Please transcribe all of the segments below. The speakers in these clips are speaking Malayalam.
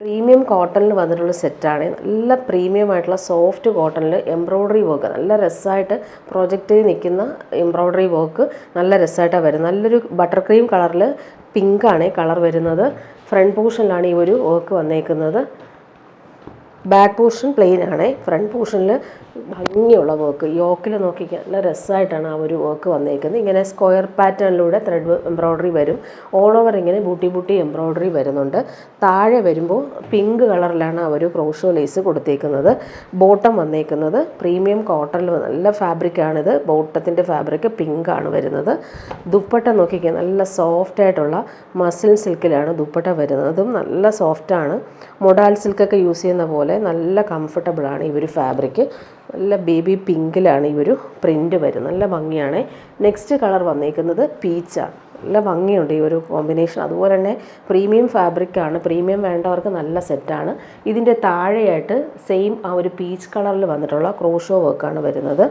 പ്രീമിയം കോട്ടണിൽ വന്നിട്ടുള്ള സെറ്റാണ്. നല്ല പ്രീമിയം ആയിട്ടുള്ള സോഫ്റ്റ് കോട്ടണിൽ എംബ്രോയ്ഡറി വർക്ക് നല്ല രസമായിട്ട് പ്രൊജക്റ്റിൽ നിൽക്കുന്ന എംബ്രോയ്ഡറി വർക്ക് നല്ല രസമായിട്ടാണ് വരുന്നത്. നല്ലൊരു ബട്ടർ ക്രീം കളറിൽ പിങ്കാണ് കളർ വരുന്നത്. ഫ്രണ്ട് പോർഷനിലാണ് ഈ ഒരു വർക്ക് വന്നേക്കുന്നത്. ബാക്ക് പോർഷൻ പ്ലെയിൻ ആണ്. ഫ്രണ്ട് പോർഷനിൽ ഭംഗിയുള്ള വർക്ക് യോക്കിൽ നോക്കിക്കാൻ നല്ല രസമായിട്ടാണ് ആ ഒരു വർക്ക് വന്നേക്കുന്നത്. ഇങ്ങനെ സ്ക്വയർ പാറ്റേണിലൂടെ ത്രെഡ് എംബ്രോയ്ഡറി വരും. ഓൾ ഓവർ ഇങ്ങനെ ബൂട്ടി എംബ്രോയ്ഡറി വരുന്നുണ്ട്. താഴെ വരുമ്പോൾ പിങ്ക് കളറിലാണ് ആ ഒരു ക്രോഷോ ലേസ് കൊടുത്തേക്കുന്നത്. ബോട്ടം വന്നേക്കുന്നത് പ്രീമിയം കോട്ടണിൽ നല്ല ഫാബ്രിക്കാണിത്. ബോട്ടത്തിൻ്റെ ഫാബ്രിക് പിങ്കാണ് വരുന്നത്. ദുപ്പട്ട നോക്കിക്കാൻ നല്ല സോഫ്റ്റ് ആയിട്ടുള്ള മസിൽ സിൽക്കിലാണ് ദുപ്പട്ട വരുന്നത്. അതും നല്ല സോഫ്റ്റാണ്. മൊഡാൽ സിൽക്കൊക്കെ യൂസ് ചെയ്യുന്ന പോലെ നല്ല കംഫർട്ടബിളാണ് ഈ ഒരു ഫാബ്രിക്. നല്ല ബേബി പിങ്കിലാണ് ഈ ഒരു പ്രിൻ്റ് വരുന്നത്. നല്ല ഭംഗിയാണ്. നെക്സ്റ്റ് കളർ വന്നേക്കുന്നത് പീച്ചാണ്. നല്ല ഭംഗിയുണ്ട് ഈ ഒരു കോമ്പിനേഷൻ. അതുപോലെ തന്നെ പ്രീമിയം ഫാബ്രിക്കാണ്. പ്രീമിയം വേണ്ടവർക്ക് നല്ല സെറ്റാണ്. ഇതിൻ്റെ താഴെയായിട്ട് സെയിം ആ ഒരു പീച്ച് കളറിൽ വന്നിട്ടുള്ള ക്രോഷോ വർക്കാണ് വരുന്നത്.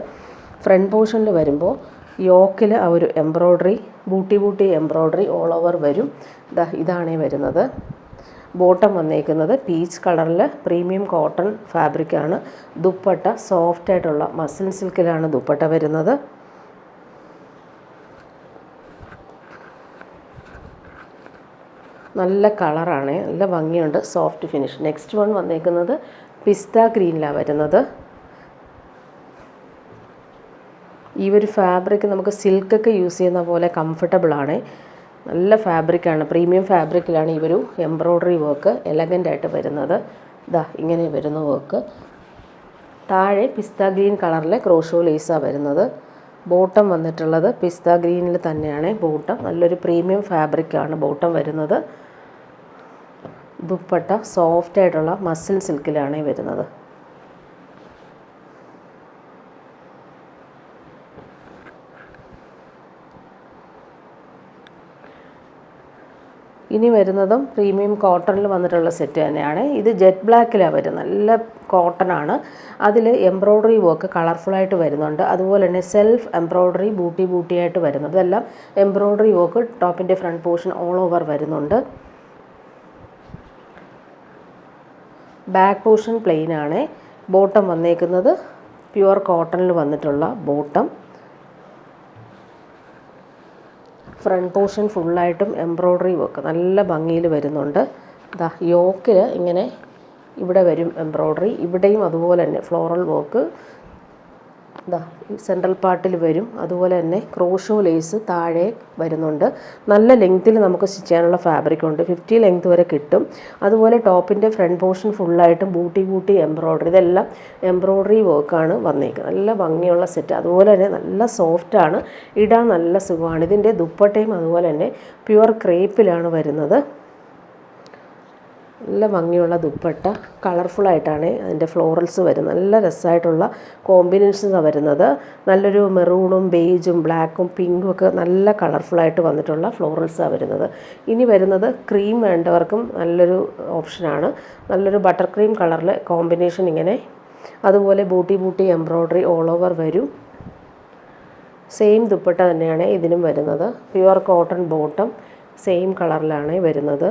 ഫ്രണ്ട് പോർഷനിൽ വരുമ്പോൾ യോക്കിൽ ആ ഒരു embroidery booty embroidery all over വരും. ഇതാണേ വരുന്നത്. ബോട്ടം വന്നേക്കുന്നത് പീച്ച് കളറിൽ പ്രീമിയം കോട്ടൺ ഫാബ്രിക്കാണ്. ദുപ്പട്ട സോഫ്റ്റ് ആയിട്ടുള്ള മസിൽ സിൽക്കിലാണ് ദുപ്പട്ട വരുന്നത്. നല്ല കളറാണ്. നല്ല ഭംഗിയുണ്ട്. Soft finish. നെക്സ്റ്റ് വൺ വന്നേക്കുന്നത് പിസ്ത ഗ്രീനിലാണ് വരുന്നത്. ഈ ഒരു ഫാബ്രിക് നമുക്ക് സിൽക്കൊക്കെ യൂസ് ചെയ്യുന്ന പോലെ കംഫർട്ടബിളാണ്. നല്ല ഫാബ്രിക്കാണ്. പ്രീമിയം ഫാബ്രിക്കിലാണ് ഈ ഒരു എംബ്രോയ്ഡറി വർക്ക് എലഗൻ്റായിട്ട് വരുന്നത്. ഇങ്ങനെ വരുന്ന വർക്ക്. താഴെ പിസ്ത ഗ്രീൻ കളറിലെ ക്രോഷോ ലേസാണ് വരുന്നത്. ബോട്ടം വന്നിട്ടുള്ളത് പിസ്ത ഗ്രീനിൽ തന്നെയാണ് ബോട്ടം. നല്ലൊരു പ്രീമിയം ഫാബ്രിക്കാണ് ബോട്ടം വരുന്നത്. ദുപ്പട്ട സോഫ്റ്റ് ആയിട്ടുള്ള മസിൽ സിൽക്കിലാണ് വരുന്നത്. ഇനി വരുന്നതും പ്രീമിയം കോട്ടണിൽ വന്നിട്ടുള്ള സെറ്റ് തന്നെയാണ്. ഇത് ജെറ്റ് ബ്ലാക്കിലാണ് വരുന്നത്. നല്ല കോട്ടണാണ്. അതിൽ എംബ്രോയ്ഡറി വർക്ക് കളർഫുള്ളായിട്ട് വരുന്നുണ്ട്. അതുപോലെ തന്നെ സെൽഫ് എംബ്രോയ്ഡറി ബൂട്ടിയായിട്ട് വരുന്നുണ്ട്. ഇതെല്ലാം എംബ്രോയ്ഡറി വർക്ക് ടോപ്പിൻ്റെ ഫ്രണ്ട് പോർഷൻ ഓൾ ഓവർ വരുന്നുണ്ട്. ബാക്ക് പോർഷൻ പ്ലെയിൻ ആണ്. ബോട്ടം വന്നേക്കുന്നത് പ്യുവർ കോട്ടണിൽ വന്നിട്ടുള്ള ബോട്ടം. ഫ്രണ്ട് പോർഷൻ ഫുള്ളായിട്ടും എംബ്രോയ്ഡറി വർക്ക് നല്ല ഭംഗിയിൽ വരുന്നുണ്ട്. യോക്കിൽ ഇങ്ങനെ ഇവിടെ വരും എംബ്രോയ്ഡറി. ഇവിടെയും അതുപോലെ തന്നെ ഫ്ലോറൽ വർക്ക് സെൻട്രൽ പാർട്ടിൽ വരും. അതുപോലെ തന്നെ ക്രോഷോ ലേസ് താഴെ വരുന്നുണ്ട്. നല്ല ലെങ്ത്തിൽ നമുക്ക് സ്റ്റിച്ച് ചെയ്യാനുള്ള ഫാബ്രിക് ഉണ്ട്. 50 ലെങ്ത് വരെ കിട്ടും. അതുപോലെ ടോപ്പിൻ്റെ ഫ്രണ്ട് പോർഷൻ ഫുള്ളായിട്ടും ബൂട്ടി എംബ്രോയ്ഡറി. ഇതെല്ലാം എംബ്രോയ്ഡറി വർക്കാണ് വന്നേക്കുന്നത്. നല്ല ഭംഗിയുള്ള സെറ്റ്. അതുപോലെ തന്നെ നല്ല സോഫ്റ്റാണ്. ഇടാൻ നല്ല സുഖമാണ്. ഇതിൻ്റെ ദുപ്പട്ടയും അതുപോലെ തന്നെ പ്യുവർ ക്രേപ്പിലാണ് വരുന്നത്. നല്ല ഭംഗിയുള്ള ദുപ്പട്ട. കളർഫുള്ളായിട്ടാണ് അതിൻ്റെ ഫ്ലോറൽസ് വരുന്നത്. നല്ല രസമായിട്ടുള്ള കോമ്പിനേഷൻസാണ് വരുന്നത്. നല്ലൊരു മെറൂണും ബേജും ബ്ലാക്കും പിങ്കും ഒക്കെ നല്ല കളർഫുള്ളായിട്ട് വന്നിട്ടുള്ള ഫ്ലോറൽസാണ് വരുന്നത്. ഇനി വരുന്നത് ക്രീം വേണ്ടവർക്കും നല്ലൊരു ഓപ്ഷനാണ്. നല്ലൊരു ബട്ടർ ക്രീം കളറിൽ കോമ്പിനേഷൻ ഇങ്ങനെ. അതുപോലെ ബൂട്ടി എംബ്രോയ്ഡറി ഓൾ ഓവർ വരും. സെയിം ദുപ്പട്ട തന്നെയാണ് ഇതിനും വരുന്നത്. പ്യുവർ കോട്ടൺ ബോട്ടം സെയിം കളറിലാണ് വരുന്നത്.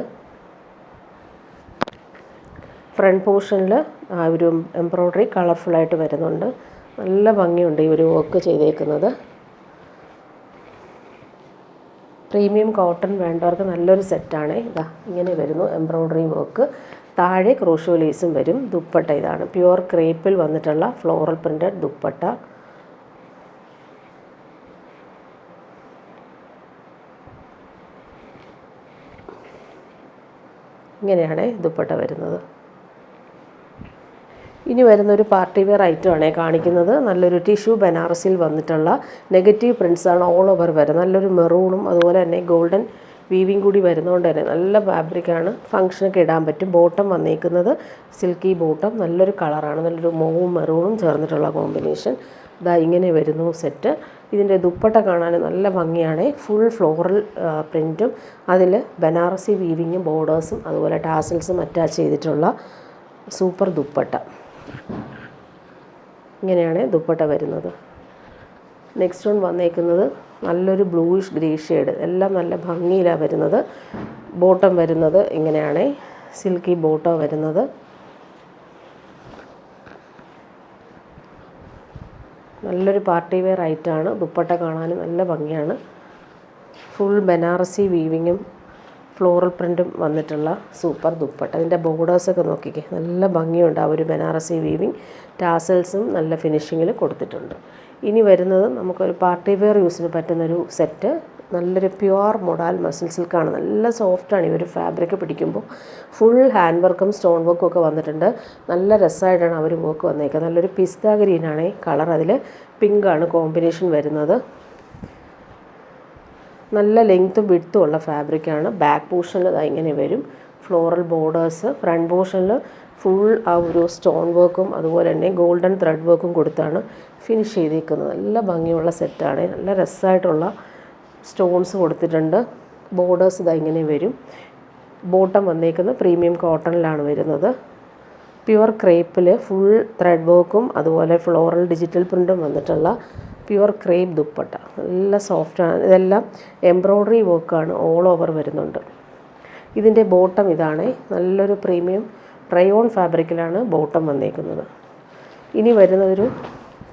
ഫ്രണ്ട് പോർഷനിൽ ആ ഒരു എംബ്രോയ്ഡറി കളർഫുള്ളായിട്ട് വരുന്നുണ്ട്. നല്ല ഭംഗിയുണ്ട് ഈ ഒരു വർക്ക് ചെയ്തേക്കുന്നത്. പ്രീമിയം കോട്ടൺ വേണ്ടവർക്ക് നല്ലൊരു സെറ്റാണ്. ഇങ്ങനെ വരുന്നു എംബ്രോയ്ഡറി വർക്ക്. താഴെ ക്രോഷോ ലേസും വരും. ദുപ്പട്ട ഇതാണ് പ്യുവർ ക്രേപ്പിൽ വന്നിട്ടുള്ള ഫ്ലോറൽ പ്രിൻറ്റഡ് ദുപ്പട്ട. ഇങ്ങനെയാണ് ദുപ്പട്ട വരുന്നത്. ഇനി വരുന്നൊരു പാർട്ടി വെയർ ഐറ്റമാണ് കാണിക്കുന്നത്. നല്ലൊരു ടിഷ്യൂ ബനാറസിൽ വന്നിട്ടുള്ള നെഗറ്റീവ് പ്രിൻസാണ് ഓൾ ഓവർ വരുന്നത്. നല്ലൊരു മെറൂണും അതുപോലെ തന്നെ ഗോൾഡൻ വീവിങ് കൂടി വരുന്നതുകൊണ്ട് തന്നെ നല്ല ഫാബ്രിക്കാണ്. ഫങ്ഷനൊക്കെ ഇടാൻ പറ്റും. ബോട്ടം വന്നേക്കുന്നത് സിൽക്കി ബോട്ടം. നല്ലൊരു കളറാണ്. നല്ലൊരു മൗവും മെറൂണും ചേർന്നിട്ടുള്ള കോമ്പിനേഷൻ. ഇങ്ങനെ വരുന്നു സെറ്റ്. ഇതിൻ്റെ ദുപ്പട്ട കാണാൻ നല്ല ഭംഗിയാണ്. ഫുൾ ഫ്ലോറൽ പ്രിൻറ്റും അതിൽ ബനാറസി വീവിങ്ങും ബോർഡേഴ്സും അതുപോലെ ടാസൽസും അറ്റാച്ച് ചെയ്തിട്ടുള്ള സൂപ്പർ ദുപ്പട്ട. ഇങ്ങനെയാണ് ദുപ്പട്ട വരുന്നത്. നെക്സ്റ്റ് വൺ വന്നേക്കുന്നത് നല്ലൊരു ബ്ലൂയിഷ് ഗ്രേ ഷെയ്ഡ്. എല്ലാം നല്ല ഭംഗിയിലാണ് വരുന്നത്. ബോട്ടം വരുന്നത് ഇങ്ങനെയാണ്. സിൽക്കി ബോട്ടോ വരുന്നത്. നല്ലൊരു പാർട്ടി വെയർ ഐറ്റമാണ്. ദുപ്പട്ട കാണാൻ നല്ല ഭംഗിയാണ്. ഫുൾ ബനാറസി വീവിങ്ങും ഫ്ലോറൽ പ്രിൻറ്റും വന്നിട്ടുള്ള സൂപ്പർ ദുപ്പട്ട. ഇതിൻ്റെ ബോർഡേഴ്സൊക്കെ നോക്കിക്കേ, നല്ല ഭംഗിയുണ്ട്. ആ ഒരു ബനാറസി വീവിങ് ടാസൽസും നല്ല ഫിനിഷിങ്ങിൽ കൊടുത്തിട്ടുണ്ട്. ഇനി വരുന്നത് നമുക്കൊരു പാർട്ടി വെയർ യൂസിന് പറ്റുന്നൊരു സെറ്റ്. നല്ലൊരു പ്യുവർ മൊഡാൽ മസിൽ സിൽക്കാണ്. നല്ല സോഫ്റ്റാണ് ഈ ഒരു ഫാബ്രിക് പിടിക്കുമ്പോൾ. ഫുൾ ഹാൻഡ് വർക്കും സ്റ്റോൺ വർക്കും ഒക്കെ വന്നിട്ടുണ്ട്. നല്ല രസമായിട്ടാണ് അവർ വർക്ക് വന്നേക്കുന്നത്. നല്ലൊരു പിസ്ത ഗ്രീനാണ് കളർ. അതിൽ പിങ്കാണ് കോമ്പിനേഷൻ വരുന്നത്. നല്ല ലെങ്ത്തും വിഡ്ത്തും ഉള്ള ഫാബ്രിക്കാണ്. ബാക്ക് പോർഷനിൽ ഇങ്ങനെ വരും ഫ്ലോറൽ ബോർഡേഴ്സ്. ഫ്രണ്ട് പോർഷനിൽ ഫുൾ ആ ഒരു സ്റ്റോൺ വർക്കും അതുപോലെ തന്നെ ഗോൾഡൻ ത്രെഡ് വർക്കും കൊടുത്താണ് ഫിനിഷ് ചെയ്തേക്കുന്നത്. നല്ല ഭംഗിയുള്ള സെറ്റാണ്. നല്ല രസമായിട്ടുള്ള സ്റ്റോൺസ് കൊടുത്തിട്ടുണ്ട്. ബോർഡേഴ്സ് ഇങ്ങനെ വരും. ബോട്ടം വന്നേക്കുന്നത് പ്രീമിയം കോട്ടണിലാണ് വരുന്നത്. പ്യുവർ ക്രേപ്പിൽ ഫുൾ ത്രെഡ് വർക്കും അതുപോലെ ഫ്ലോറൽ ഡിജിറ്റൽ പ്രിൻറ്റും വന്നിട്ടുള്ള പ്യുവർ ക്രേപ്പ് ദുപ്പട്ട. നല്ല സോഫ്റ്റാണ്. ഇതെല്ലാം എംബ്രോയ്ഡറി വർക്കാണ് ഓൾ ഓവർ വരുന്നുണ്ട്. ഇതിൻ്റെ ബോട്ടം ഇതാണ്. നല്ലൊരു പ്രീമിയം റയോൺ ഫാബ്രിക്കിലാണ് ബോട്ടം വന്നേക്കുന്നത്. ഇനി വരുന്നതൊരു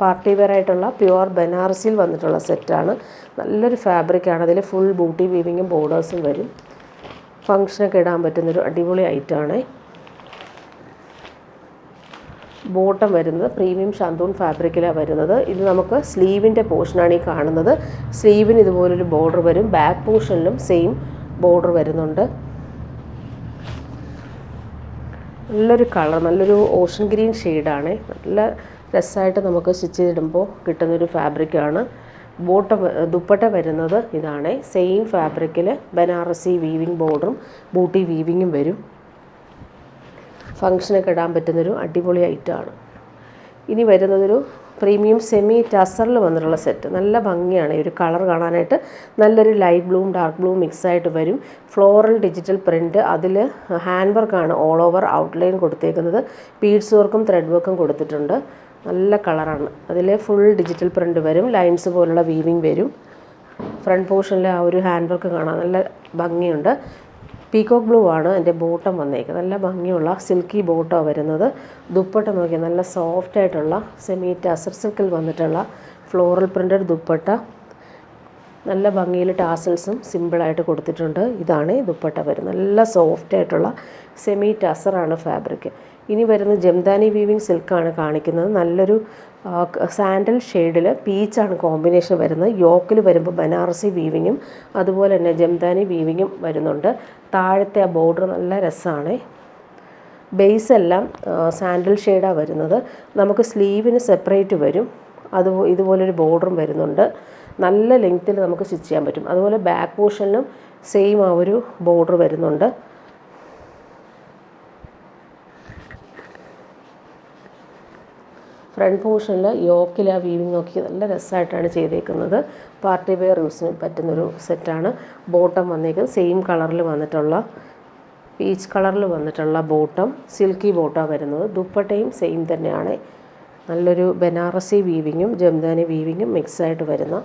പാർട്ടി വെയർ ആയിട്ടുള്ള പ്യുവർ ബനാറസിയിൽ വന്നിട്ടുള്ള സെറ്റാണ്. നല്ലൊരു ഫാബ്രിക്കാണ്. അതിൽ ഫുൾ ബൂട്ടി വീവിങ്ങും ബോർഡേഴ്സും വരും. ഫങ്ഷനൊക്കെ ഇടാൻ പറ്റുന്നൊരു അടിപൊളി ഐറ്റമാണ്. ബോട്ടം വരുന്നത് പ്രീമിയം ഷാന്തൂൺ ഫാബ്രിക്കിലാണ് വരുന്നത്. ഇത് നമുക്ക് സ്ലീവിൻ്റെ പോർഷനാണ് ഈ കാണുന്നത്. സ്ലീവിന് ഇതുപോലൊരു ബോർഡർ വരും. ബാക്ക് പോർഷനിലും സെയിം ബോർഡർ വരുന്നുണ്ട്. നല്ലൊരു കളർ, നല്ലൊരു ഓഷൻ ഗ്രീൻ ഷെയ്ഡാണ്. നല്ല രസമായിട്ട് നമുക്ക് സ്റ്റിച്ച് ചെയ്തിടുമ്പോൾ കിട്ടുന്നൊരു ഫാബ്രിക്കാണ്. ദുപ്പട്ട വരുന്നത് ഇതാണ്. സെയിം ഫാബ്രിക്കിൽ ബനാറസി വീവിങ് ബോർഡറും ബൂട്ടി വീവിങ്ങും വരും. ഫങ്ഷനൊക്കെ ഇടാൻ പറ്റുന്നൊരു അടിപൊളി ഐറ്റമാണ്. ഇനി വരുന്നതൊരു പ്രീമിയം സെമി ടസറിൽ വന്നിട്ടുള്ള സെറ്റ്. നല്ല ഭംഗിയാണ് ഈ ഒരു കളർ കാണാനായിട്ട്. നല്ലൊരു ലൈറ്റ് ബ്ലൂവും ഡാർക്ക് ബ്ലൂവും മിക്സായിട്ട് വരും. Floral digital print. അതിൽ ഹാൻഡ് വർക്കാണ് ഓൾ ഓവർ ഔട്ട്ലൈൻ കൊടുത്തേക്കുന്നത്. ബീഡ്സ് വർക്കും ത്രെഡ് വർക്കും കൊടുത്തിട്ടുണ്ട്. നല്ല കളറാണ്. അതിൽ ഫുൾ ഡിജിറ്റൽ പ്രിൻറ്റ് വരും. ലൈൻസ് പോലുള്ള വീവിങ് വരും. ഫ്രണ്ട് പോർഷനിൽ ആ ഒരു ഹാൻഡ് വർക്ക് കാണാൻ നല്ല ഭംഗിയുണ്ട്. പീകോക്ക് ബ്ലൂ ആണ് എൻ്റെ ബോട്ടം വന്നേക്കുന്നത്. നല്ല ഭംഗിയുള്ള സിൽക്കി ബോട്ടമാണ് വരുന്നത്. ദുപ്പട്ട നോക്കിയാൽ നല്ല സോഫ്റ്റായിട്ടുള്ള സെമി ടസർ സിൽക്കിൽ വന്നിട്ടുള്ള ഫ്ലോറൽ പ്രിൻറ്റഡ് ദുപ്പട്ട. നല്ല ഭംഗിയിൽ ടാസൽസും സിമ്പിളായിട്ട് കൊടുത്തിട്ടുണ്ട്. ഇതാണ് ദുപ്പട്ട വരുന്നത്. നല്ല സോഫ്റ്റായിട്ടുള്ള സെമി ടസറാണ് ഫാബ്രിക്. ഇനി വരുന്ന ജംദാനി വീവിങ് സിൽക്കാണ് കാണിക്കുന്നത്. നല്ലൊരു സാൻഡൽ ഷെയ്ഡിൽ പീച്ചാണ് കോമ്പിനേഷൻ വരുന്നത്. യോക്കിൽ വരുമ്പോൾ ബനാറസി വീവിങ്ങും അതുപോലെ തന്നെ ജംദാനി വീവിങ്ങും വരുന്നുണ്ട്. താഴത്തെ ആ ബോർഡർ നല്ല രസമാണ്. ബേസ് എല്ലാം സാൻഡൽ ഷെയ്ഡാണ് വരുന്നത്. നമുക്ക് സ്ലീവിന് സെപ്പറേറ്റ് വരും. ഇതുപോലൊരു ബോർഡറും വരുന്നുണ്ട്. നല്ല ലെങ്ത്തിൽ നമുക്ക് സ്റ്റിച്ച് ചെയ്യാൻ പറ്റും. അതുപോലെ ബാക്ക് പോർഷനിലും സെയിം ആ ഒരു ബോർഡർ വരുന്നുണ്ട്. ഫ്രണ്ട് പോർഷനിൽ യോക്കിൽ ആ വീവിങ് നോക്കി നല്ല രസമായിട്ടാണ് ചെയ്തേക്കുന്നത്. പാർട്ടി വെയർ യൂസിന് പറ്റുന്നൊരു സെറ്റാണ്. ബോട്ടം വന്നേക്കുന്നത് സെയിം കളറിൽ വന്നിട്ടുള്ള പീച്ച് കളറിൽ വന്നിട്ടുള്ള ബോട്ടം. സിൽക്കി ബോട്ടമാണ് വരുന്നത്. ദുപ്പട്ടയും സെയിം തന്നെയാണ്. നല്ലൊരു ബനാറസി വീവിങ്ങും ജംദാനി വീവിങ്ങും മിക്സായിട്ട് വരുന്ന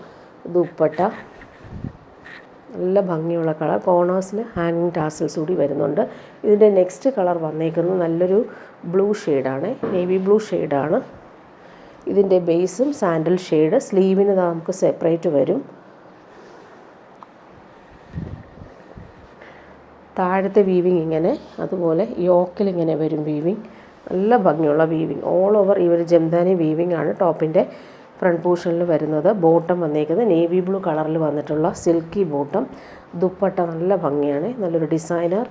ദുപ്പട്ട. നല്ല ഭംഗിയുള്ള കളർ. കോർണേഴ്സിൽ ഹാങ്ങിങ് ടാസൽസ് കൂടി വരുന്നുണ്ട്. ഇതിൻ്റെ നെക്സ്റ്റ് കളർ വന്നേക്കുന്നത് നല്ലൊരു ബ്ലൂ ഷെയ്ഡാണ്. നേവി ബ്ലൂ ഷെയ്ഡാണ്. ഇതിൻ്റെ ബേസും സാൻഡൽ ഷെയ്ഡ്. സ്ലീവിന് നമുക്ക് സെപ്പറേറ്റ് വരും. താഴത്തെ വീവിങ് ഇങ്ങനെ, അതുപോലെ യോക്കിൽ ഇങ്ങനെ വരും വീവിങ്. നല്ല ഭംഗിയുള്ള വീവിങ്. ഓൾ ഓവർ ഈ ഒരു ജംദാനി വീവിങ് ആണ് ടോപ്പിൻ്റെ ഫ്രണ്ട് പോർഷനിൽ വരുന്നത്. ബോട്ടം വന്നേക്കുന്നത് നേവി ബ്ലൂ കളറിൽ വന്നിട്ടുള്ള സിൽക്കി ബോട്ടം. ദുപ്പട്ട നല്ല ഭംഗിയാണ്. നല്ലൊരു ഡിസൈനർ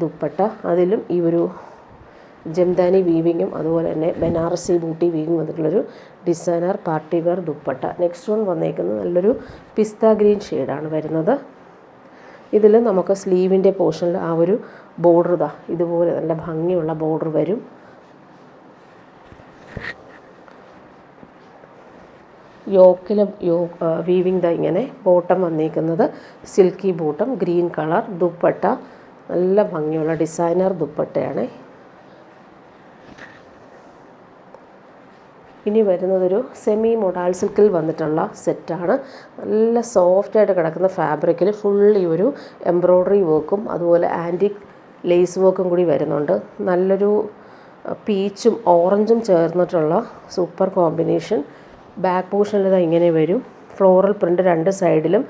ദുപ്പട്ട. അതിലും ഈ ഒരു ജംദാനി വീവിങ്ങും അതുപോലെ തന്നെ ബനാറസി ബൂട്ടി വീവിങ് വന്നിട്ടുള്ളൊരു designer party wear dupatta. Next one വന്നേക്കുന്നത് നല്ലൊരു പിസ്ത ഗ്രീൻ ഷെയ്ഡാണ് വരുന്നത്. ഇതിൽ നമുക്ക് സ്ലീവിൻ്റെ പോർഷനിൽ ആ ഒരു ബോർഡർ ഇതുപോലെ നല്ല ഭംഗിയുള്ള ബോർഡർ വരും. യോക്കിൽ വീവിങ് ഇങ്ങനെ. ബോട്ടം വന്നേക്കുന്നത് silky bottom, green colour. Dupatta നല്ല ഭംഗിയുള്ള ഡിസൈനർ ദുപ്പട്ടയാണ്. ഇനി വരുന്നതൊരു സെമി മൊഡാൽ സിൽക്കിൽ വന്നിട്ടുള്ള സെറ്റാണ്. നല്ല സോഫ്റ്റായിട്ട് കിടക്കുന്ന ഫാബ്രിക്കിൽ ഫുൾ ഈ ഒരു എംബ്രോയ്ഡറി വർക്കും അതുപോലെ ആൻറ്റിക് ലേസ് വർക്കും കൂടി വരുന്നുണ്ട്. നല്ലൊരു പീച്ചും ഓറഞ്ചും ചേർന്നിട്ടുള്ള സൂപ്പർ കോമ്പിനേഷൻ. ബാക്ക് പോർഷനിൽ ഇത് ഇങ്ങനെ വരും. ഫ്ലോറൽ പ്രിൻ്റ് രണ്ട് സൈഡിലും.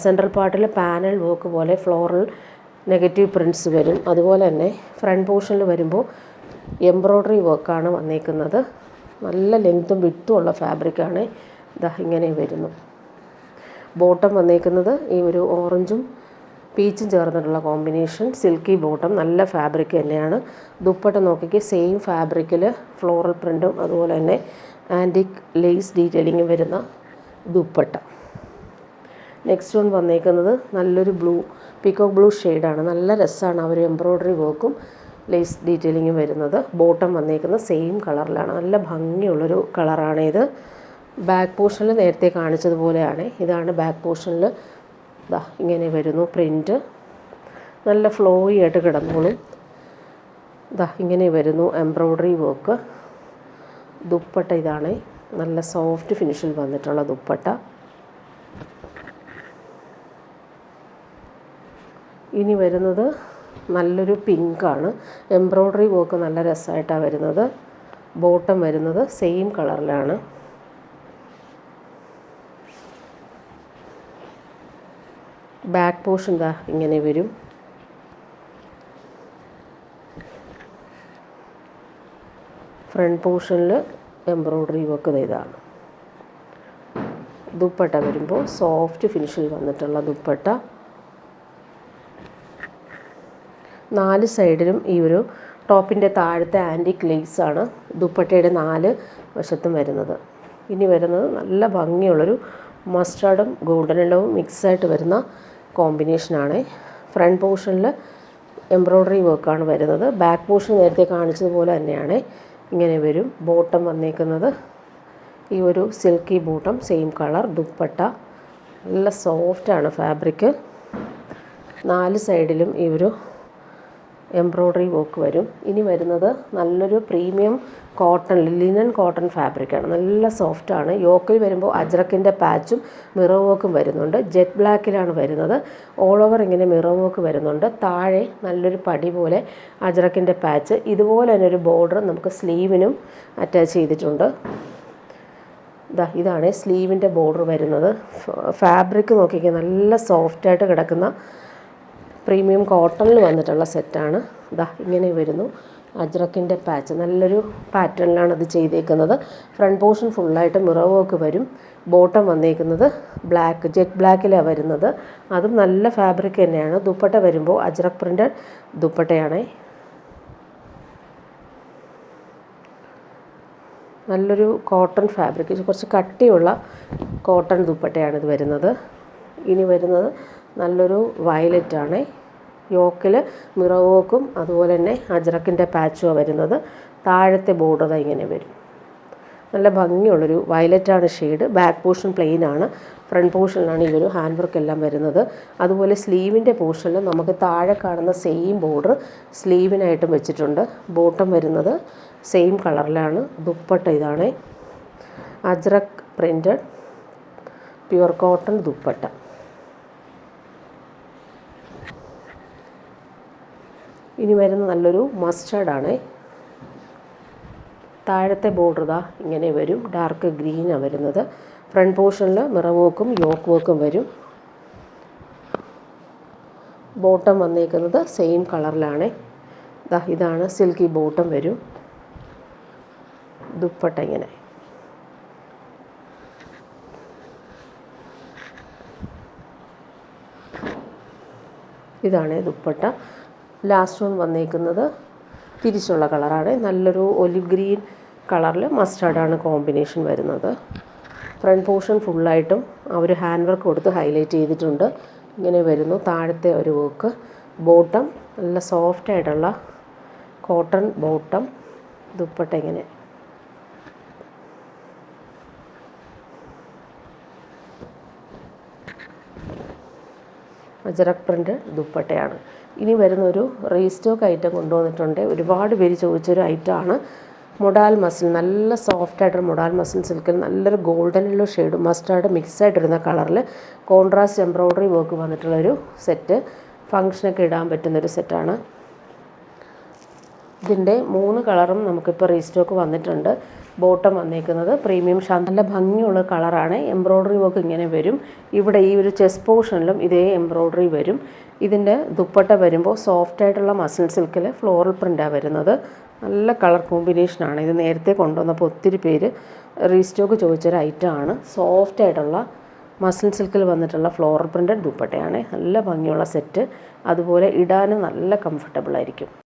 സെൻട്രൽ പാർട്ടിൽ പാനൽ വർക്ക് പോലെ ഫ്ലോറൽ നെഗറ്റീവ് പ്രിൻറ്റ്സ് വരും. അതുപോലെ തന്നെ ഫ്രണ്ട് പോർഷനിൽ വരുമ്പോൾ എംബ്രോയ്ഡറി വർക്കാണ് വന്നേക്കുന്നത്. നല്ല ലെങ്ത്തും വിഡ്ത്തും ഉള്ള ഫാബ്രിക്കാണ്. ഇതാ ഇങ്ങനെ വരുന്നു. ബോട്ടം വന്നേക്കുന്നത് ഈ ഒരു ഓറഞ്ചും പീച്ചും ചേർന്നിട്ടുള്ള കോമ്പിനേഷൻ. സിൽക്കി ബോട്ടം, നല്ല ഫാബ്രിക് തന്നെയാണ്. ദുപ്പട്ട നോക്കിക്ക് സെയിം ഫാബ്രിക്കിൽ ഫ്ലോറൽ പ്രിൻറ്റും അതുപോലെ തന്നെ ആൻറ്റിക് ലേസ് ഡീറ്റെയിലിങ്ങും വരുന്ന ദുപ്പട്ട. നെക്സ്റ്റ് വൺ വന്നേക്കുന്നത് നല്ലൊരു പീക്കോക്ക് ബ്ലൂ ഷെയ്ഡാണ്. നല്ല രസമാണ് ആ ഒരു എംബ്രോയ്ഡറി വർക്കും ലേസ് ഡീറ്റെയിലിങ്ങും വരുന്നത്. ബോട്ടം വന്നേക്കുന്നത് സെയിം കളറിലാണ്. നല്ല ഭംഗിയുള്ളൊരു കളറാണിത്. ബാക്ക് പോർഷനിൽ നേരത്തെ കാണിച്ചതുപോലെയാണ്. ഇതാണ് ബാക്ക് പോർഷനിൽ. ഇതാ ഇങ്ങനെ വരുന്നു പ്രിൻറ്റ്. നല്ല ഫ്ലോയി ആയിട്ട് കിടന്നോളും. ഇതാ ഇങ്ങനെ വരുന്നു എംബ്രോയ്ഡറി വർക്ക്. ദുപ്പട്ട ഇതാണ്. നല്ല സോഫ്റ്റ് ഫിനിഷിൽ വന്നിട്ടുള്ള ദുപ്പട്ട. ഇനി വരുന്നത് നല്ലൊരു പിങ്കാണ്. എംബ്രോയ്ഡറി വർക്ക് നല്ല രസമായിട്ടാണ് വരുന്നത്. ബോട്ടം വരുന്നത് സെയിം കളറിലാണ്. ബാക്ക് പോർഷൻ ദാ ഇങ്ങനെ വരും. ഫ്രണ്ട് പോർഷനിൽ എംബ്രോയ്ഡറി വർക്ക് ഇതാണ്. ദുപ്പട്ട വരുമ്പോൾ സോഫ്റ്റ് ഫിനിഷിൽ വന്നിട്ടുള്ള ദുപ്പട്ട. 4 സൈഡിലും ഈ ഒരു ടോപ്പിൻ്റെ താഴത്തെ ആൻറ്റിക് ലേസാണ് ദുപ്പട്ടയുടെ 4 വശത്തും വരുന്നത്. ഇനി വരുന്നത് നല്ല ഭംഗിയുള്ളൊരു മസ്റ്റാർഡും ഗോൾഡൻ യെല്ലോവും മിക്സായിട്ട് വരുന്ന കോമ്പിനേഷനാണ്. ഫ്രണ്ട് പോർഷനിൽ എംബ്രോയ്ഡറി വർക്കാണ് വരുന്നത്. ബാക്ക് പോർഷൻ നേരത്തെ കാണിച്ചതുപോലെ തന്നെയാണ്. ഇങ്ങനെ വരും. ബോട്ടം വന്നേക്കുന്നത് ഈ ഒരു silky bottom, same colour. Dupatta നല്ല സോഫ്റ്റാണ് ഫാബ്രിക്. 4 സൈഡിലും ഈ ഒരു എംബ്രോയ്ഡറി വർക്ക് വരും. ഇനി വരുന്നത് നല്ലൊരു പ്രീമിയം കോട്ടൺ, ലിനൻ കോട്ടൺ ഫാബ്രിക്കാണ്. നല്ല സോഫ്റ്റാണ്. യോക്കിൽ വരുമ്പോൾ അജ്രക്കിൻ്റെ പാച്ചും മിറർ വർക്കും വരുന്നുണ്ട്. ജെറ്റ് ബ്ലാക്കിലാണ് വരുന്നത്. ഓൾ ഓവർ ഇങ്ങനെ മിറർ വർക്ക് വരുന്നുണ്ട്. താഴെ നല്ലൊരു പടി പോലെ അജ്രക്കിൻ്റെ പാച്ച്. ഇതുപോലെ തന്നെ ഒരു ബോർഡർ നമുക്ക് സ്ലീവിനും അറ്റാച്ച് ചെയ്തിട്ടുണ്ട്. ഇതാണ് സ്ലീവിൻ്റെ ബോർഡർ വരുന്നത്. ഫാബ്രിക് നോക്കിക്കുക, നല്ല സോഫ്റ്റായിട്ട് കിടക്കുന്ന പ്രീമിയം കോട്ടണിൽ വന്നിട്ടുള്ള സെറ്റാണ്. ഇങ്ങനെ വരുന്നു. അജ്രക്കിൻ്റെ പാച്ച് നല്ലൊരു പാറ്റേണിലാണ് അത് ചെയ്തേക്കുന്നത്. ഫ്രണ്ട് പോർഷൻ ഫുള്ളായിട്ട് മിറർ വർക്ക് വരും. ബോട്ടം വന്നേക്കുന്നത് ബ്ലാക്ക്, ജെറ്റ് ബ്ലാക്കിലാണ് വരുന്നത്. അതും നല്ല ഫാബ്രിക് തന്നെയാണ്. ദുപ്പട്ട വരുമ്പോൾ അജ്രക് പ്രിൻ്റഡ് ദുപ്പട്ടയാണ്. നല്ലൊരു കോട്ടൺ ഫാബ്രിക്, കുറച്ച് കട്ടിയുള്ള കോട്ടൺ ദുപ്പട്ടയാണ് ഇത് വരുന്നത്. ഇനി വരുന്നത് നല്ലൊരു വയലറ്റാണ്. യോക്കിൽ മിറർ വർക്കും അതുപോലെ തന്നെ അജ്രക്കിൻ്റെ പാച്ചുമാണ് വരുന്നത്. താഴത്തെ ബോർഡർ ഇങ്ങനെ വരും. നല്ല ഭംഗിയുള്ളൊരു വയലറ്റാണ് ഷെയ്ഡ്. ബാക്ക് പോർഷൻ പ്ലെയിൻ ആണ്. ഫ്രണ്ട് പോർഷനിലാണ് ഈ ഒരു ഹാൻഡ് വർക്ക് എല്ലാം വരുന്നത്. അതുപോലെ സ്ലീവിൻ്റെ പോർഷനിൽ നമുക്ക് താഴെ കാണുന്ന സെയിം ബോർഡർ സ്ലീവിനായിട്ടും വെച്ചിട്ടുണ്ട്. ബോട്ടം വരുന്നത് സെയിം കളറിലാണ്. ദുപ്പട്ട ഇതാണ്. Ajrak printed pure cotton dupatta. ഇനി വരുന്ന നല്ലൊരു മസ്റ്റാർഡാണ്. താഴത്തെ ബോർഡർ ഇങ്ങനെ വരും. ഡാർക്ക് ഗ്രീനാണ് വരുന്നത്. ഫ്രണ്ട് പോർഷനിൽ മിറർ വർക്കും യോക്ക് വർക്കും വരും. ബോട്ടം വന്നേക്കുന്നത് സെയിം കളറിലാണ്. ഇതാണ് സിൽക്കി ബോട്ടം വരും. ദുപ്പട്ട ഇങ്ങനെ. ഇതാണ് ദുപ്പട്ട. ലാസ്റ്റ് വൺ വന്നേക്കുന്നത് തിരിച്ചുള്ള കളറാണ്. നല്ലൊരു ഒലിവ് ഗ്രീൻ കളറിൽ മസ്റ്റാർഡാണ് കോമ്പിനേഷൻ വരുന്നത്. ഫ്രണ്ട് പോർഷൻ ഫുള്ളായിട്ടും ആ ഒരു ഹാൻഡ് വർക്ക് കൊടുത്ത് ഹൈലൈറ്റ് ചെയ്തിട്ടുണ്ട്. ഇങ്ങനെ വരുന്നു. താഴത്തെ ഒരു വർക്ക്. ബോട്ടം നല്ല സോഫ്റ്റായിട്ടുള്ള കോട്ടൺ ബോട്ടം. ദുപ്പട്ട ഇങ്ങനെ. അജ്രക് പ്രിൻ്റ് ദുപ്പട്ടയാണ്. ഇനി വരുന്നൊരു റീസ്റ്റോക്ക് ഐറ്റം കൊണ്ടുവന്നിട്ടുണ്ട്. ഒരുപാട് പേര് ചോദിച്ചൊരു ഐറ്റമാണ് മൊഡാൽ മസിൽ. നല്ല സോഫ്റ്റായിട്ടൊരു മൊഡാൽ മസിൽ സിൽക്കിൽ നല്ലൊരു ഗോൾഡൻ യെല്ലോ ഷെയ്ഡ് മസ്റ്റാർഡ് മിക്സായിട്ടിരുന്ന കളറിൽ കോൺട്രാസ്റ്റ് എംബ്രോയ്ഡറി വർക്ക് വന്നിട്ടുള്ളൊരു സെറ്റ്. ഫങ്ഷനൊക്കെ ഇടാൻ പറ്റുന്നൊരു സെറ്റാണ്. ഇതിൻ്റെ 3 കളറും നമുക്കിപ്പോൾ റീസ്റ്റോക്ക് വന്നിട്ടുണ്ട്. ബോട്ടം വന്നിരിക്കുന്നത് പ്രീമിയം നല്ല ഭംഗിയുള്ള കളറാണ്. എംബ്രോയ്ഡറി വർക്ക് ഇങ്ങനെ വരും. ഇവിടെ ഈ ഒരു ചെസ്റ്റ് പോർഷനിലും ഇതേ എംബ്രോയ്ഡറി വരും. ഇതിൻ്റെ ദുപ്പട്ട വരുമ്പോൾ സോഫ്റ്റായിട്ടുള്ള മസിൽ സിൽക്കിൽ ഫ്ലോറൽ പ്രിൻ്റാണ് വരുന്നത്. നല്ല കളർ കോമ്പിനേഷനാണ്. ഇത് നേരത്തെ കൊണ്ടുവന്നപ്പോൾ ഒത്തിരി പേര് റീസ്റ്റോക്ക് ചോദിച്ചൊരു ഐറ്റമാണ്. സോഫ്റ്റായിട്ടുള്ള മസിൽ സിൽക്കിൽ വന്നിട്ടുള്ള ഫ്ലോറൽ പ്രിൻ്റഡ് ദുപ്പട്ടയാണ്. നല്ല ഭംഗിയുള്ള സെറ്റ്. അതുപോലെ ഇടാനും നല്ല കംഫർട്ടബിൾ ആയിരിക്കും.